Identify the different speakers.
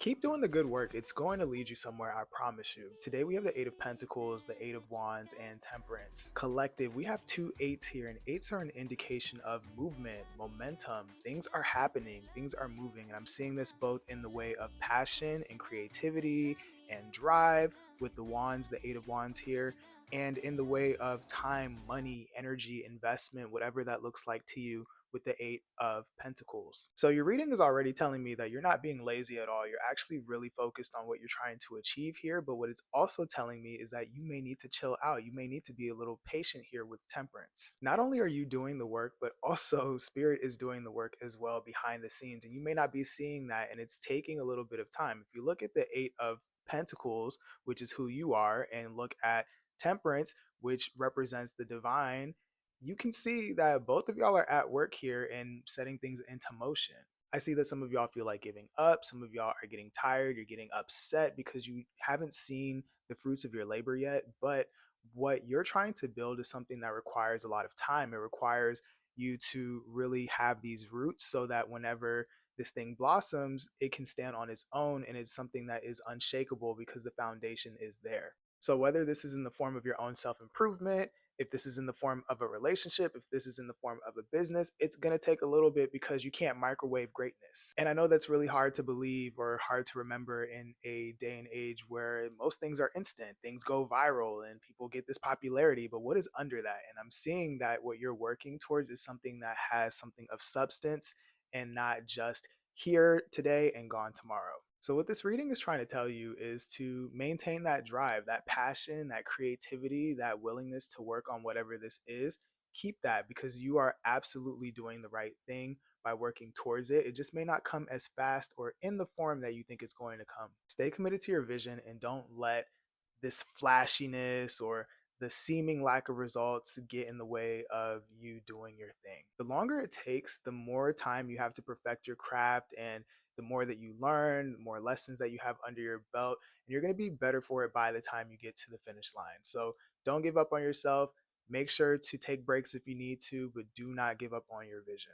Speaker 1: Keep doing the good work. It's going to lead you somewhere, I promise you. Today we have the Eight of Pentacles, the Eight of Wands, and Temperance. Collective, we have two eights here, and eights are an indication of movement, momentum. Things are happening, things are moving, and I'm seeing this both in the way of passion and creativity and drive with the Wands, the Eight of Wands here, and in the way of time, money, energy, investment, whatever that looks like to you with the Eight of Pentacles. So your reading is already telling me that you're not being lazy at all. You're actually really focused on what you're trying to achieve here. But what it's also telling me is that you may need to chill out. You may need to be a little patient here with Temperance. Not only are you doing the work, but also Spirit is doing the work as well behind the scenes. And you may not be seeing that, and it's taking a little bit of time. If you look at the Eight of Pentacles, which is who you are, and look at Temperance, which represents the divine, you can see that both of y'all are at work here and setting things into motion. I see that some of y'all feel like giving up. Some of y'all are getting tired. You're getting upset because you haven't seen the fruits of your labor yet. But what you're trying to build is something that requires a lot of time. It requires you to really have these roots so that whenever this thing blossoms, it can stand on its own and it's something that is unshakable because the foundation is there. So, whether this is in the form of your own self improvement, if this is in the form of a relationship, if this is in the form of a business, it's going to take a little bit because you can't microwave greatness. And I know that's really hard to believe or hard to remember in a day and age where most things are instant, things go viral and people get this popularity. But what is under that? And I'm seeing that what you're working towards is something that has something of substance and not just here today and gone tomorrow. So, what this reading is trying to tell you is to maintain that drive, that passion, that creativity, that willingness to work on whatever this is. Keep that because you are absolutely doing the right thing by working towards it. It just may not come as fast or in the form that you think it's going to come. Stay committed to your vision and don't let this flashiness or the seeming lack of results get in the way of you doing your thing. The longer it takes, the more time you have to perfect your craft, and the more that you learn, the more lessons that you have under your belt, and you're going to be better for it by the time you get to the finish line. So don't give up on yourself. Make sure to take breaks if you need to, but do not give up on your vision.